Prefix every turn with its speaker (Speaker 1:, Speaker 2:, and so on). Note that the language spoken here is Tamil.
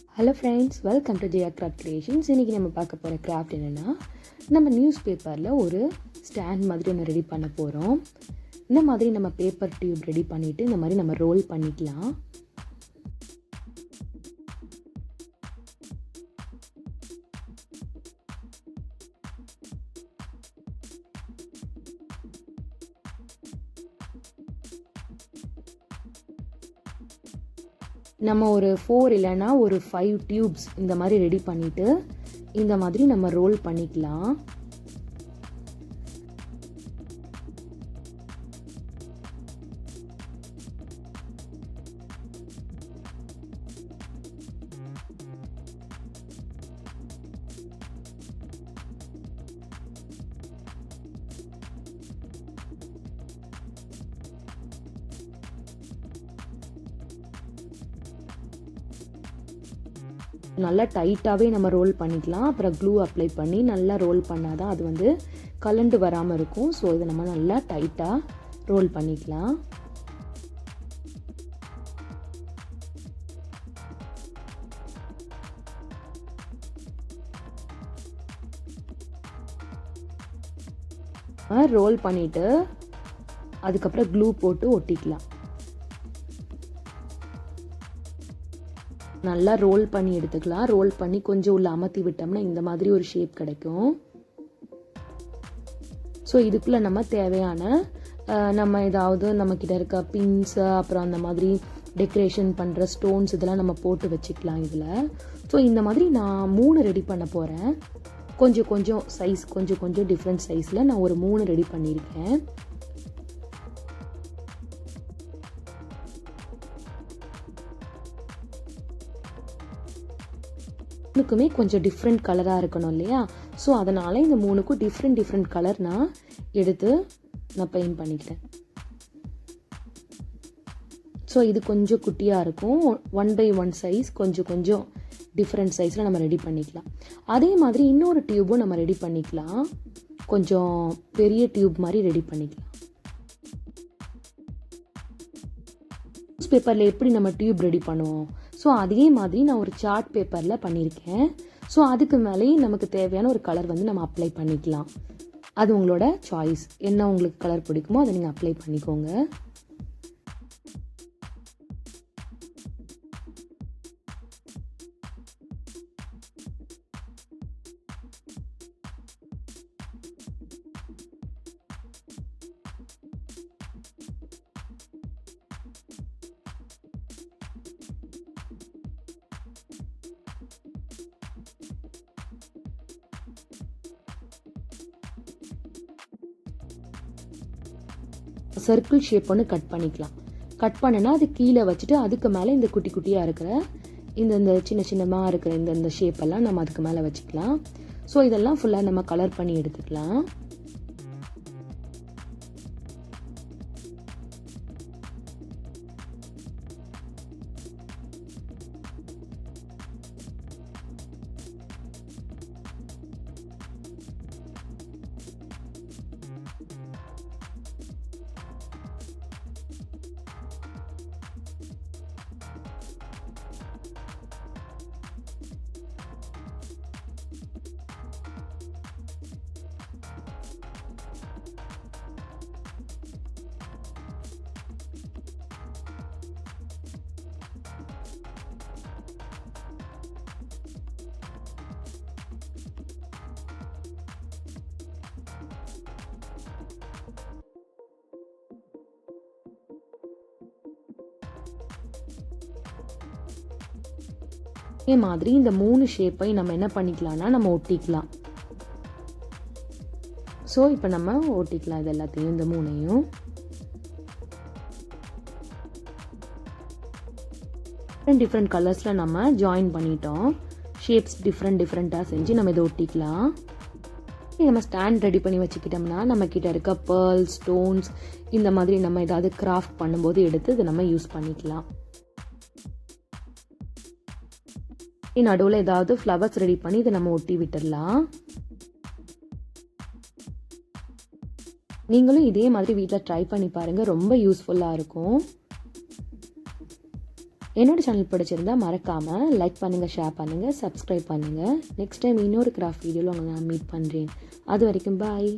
Speaker 1: Hello friends, welcome to Jaya craft creations. இன்றைக்கி நம்ம பார்க்க போகிற கிராஃப்ட் என்னென்னா, நம்ம நியூஸ் பேப்பரில் ஒரு ஸ்டாண்ட் மாதிரி ஒன்று ரெடி பண்ண போகிறோம். இந்த மாதிரி நம்ம பேப்பர் டியூப் ரெடி பண்ணிவிட்டு இந்த மாதிரி நம்ம ரோல் பண்ணிக்கலாம். நம்ம ஒரு 4 இல்லைன்னா ஒரு 5 டியூப்ஸ் இந்த மாதிரி ரெடி பண்ணிவிட்டு இந்த மாதிரி நம்ம ரோல் பண்ணிக்கலாம். நல்லா டைட்டாகவே நம்ம ரோல் பண்ணிக்கலாம். அப்புறம் க்ளூ அப்ளை பண்ணி நல்லா ரோல் பண்ணால் தான் அது வந்து கலண்டு வராமல் இருக்கும். ஸோ இதை நம்ம நல்லா டைட்டாக ரோல் பண்ணிக்கலாம். ரோல் பண்ணிவிட்டு அதுக்கப்புறம் க்ளூ போட்டு ஒட்டிக்கலாம். நல்லா ரோல் பண்ணி எடுத்துக்கலாம். ரோல் பண்ணி கொஞ்சம் உள்ள அமர்த்தி விட்டோம்னா இந்த மாதிரி ஒரு ஷேப் கிடைக்கும். ஸோ இதுக்குள்ளே நம்ம தேவையான நம்ம ஏதாவது நம்மக்கிட்ட இருக்க பின்ஸ், அப்புறம் அந்த மாதிரி டெக்கரேஷன் பண்ணுற ஸ்டோன்ஸ் இதெல்லாம் நம்ம போட்டு வச்சுக்கலாம் இதில். ஸோ இந்த மாதிரி நான் 3 ரெடி பண்ண போகிறேன். கொஞ்சம் கொஞ்சம் சைஸ், கொஞ்சம் டிஃப்ரெண்ட் சைஸில் நான் ஒரு 3 ரெடி பண்ணியிருக்கேன். மூணுக்குமே கொஞ்சம் டிஃப்ரெண்ட் கலராக இருக்கணும் இல்லையா? ஸோ அதனால் இந்த 3க்கும் டிஃப்ரெண்ட் கலர் நான் எடுத்து நான் பெயிண்ட் பண்ணிக்கிறேன். ஸோ இது கொஞ்சம் குட்டியாக இருக்கும். 1x1 சைஸ், கொஞ்சம் டிஃப்ரெண்ட் சைஸில் நம்ம ரெடி பண்ணிக்கலாம். அதே மாதிரி இன்னொரு டியூபும் நம்ம ரெடி பண்ணிக்கலாம். கொஞ்சம் பெரிய டியூப் மாதிரி ரெடி பண்ணிக்கலாம். நியூஸ் பேப்பரில் எப்படி நம்ம டியூப் ரெடி பண்ணுவோம்? ஸோ அதே மாதிரி நான் ஒரு சார்ட் பேப்பரில் பண்ணியிருக்கேன். ஸோ அதுக்கு மேலேயே நமக்கு தேவையான ஒரு கலர் வந்து நம்ம அப்ளை பண்ணிக்கலாம். அது உங்களோட சாய்ஸ். என்ன உங்களுக்கு கலர் பிடிக்குமோ அதை நீங்கள் அப்ளை பண்ணிக்கோங்க. சர்க்கிள் ஷேப் ஒன்று கட் பண்ணிக்கலாம். கட் பண்ணனா அது கீழே வச்சுட்டு அதுக்கு மேலே இந்த குட்டி குட்டியாக இருக்கிற இந்த சின்னமாக இருக்கிற இந்த ஷேப்பெல்லாம் நம்ம அதுக்கு மேலே வச்சுக்கலாம். ஸோ இதெல்லாம் ஃபுல்லாக நம்ம கலர் பண்ணி எடுத்துக்கலாம். இதே மாதிரி இந்த 3 ஷேப்பை நம்ம என்ன பண்ணிக்கலாம்னா நம்ம ஒட்டிக்கலாம். ஸோ இப்போ நம்ம ஒட்டிக்கலாம் இது எல்லாத்தையும், இந்த 3ஐயும். டிஃப்ரெண்ட் கலர்ஸில் நம்ம ஜாயின் பண்ணிட்டோம். ஷேப்ஸ் டிஃப்ரெண்ட்டாக செஞ்சு நம்ம இதை ஒட்டிக்கலாம். நம்ம ஸ்டாண்ட் ரெடி பண்ணி வச்சுக்கிட்டோம்னா நம்ம கிட்ட இருக்க பேர்ல், ஸ்டோன்ஸ் இந்த மாதிரி நம்ம ஏதாவது கிராஃப்ட் பண்ணும்போது எடுத்து இதை நம்ம யூஸ் பண்ணிக்கலாம். நடுவில் ஏதாவது ஃப்ளவர்ஸ் ரெடி பண்ணி இதை நம்ம ஒட்டி விட்டுடலாம். நீங்களும் இதே மாதிரி வீட்டில் ட்ரை பண்ணி பாருங்கள், ரொம்ப யூஸ்ஃபுல்லாக இருக்கும். என்னோடய சேனல் பிடிச்சிருந்தா மறக்காமல் லைக் பண்ணுங்கள், ஷேர் பண்ணுங்கள், சப்ஸ்கிரைப் பண்ணுங்கள். நெக்ஸ்ட் டைம் இன்னொரு கிராஃப்ட் வீடியோவில் உங்களை நான் மீட் பண்ணுறேன். அது வரைக்கும் பாய்.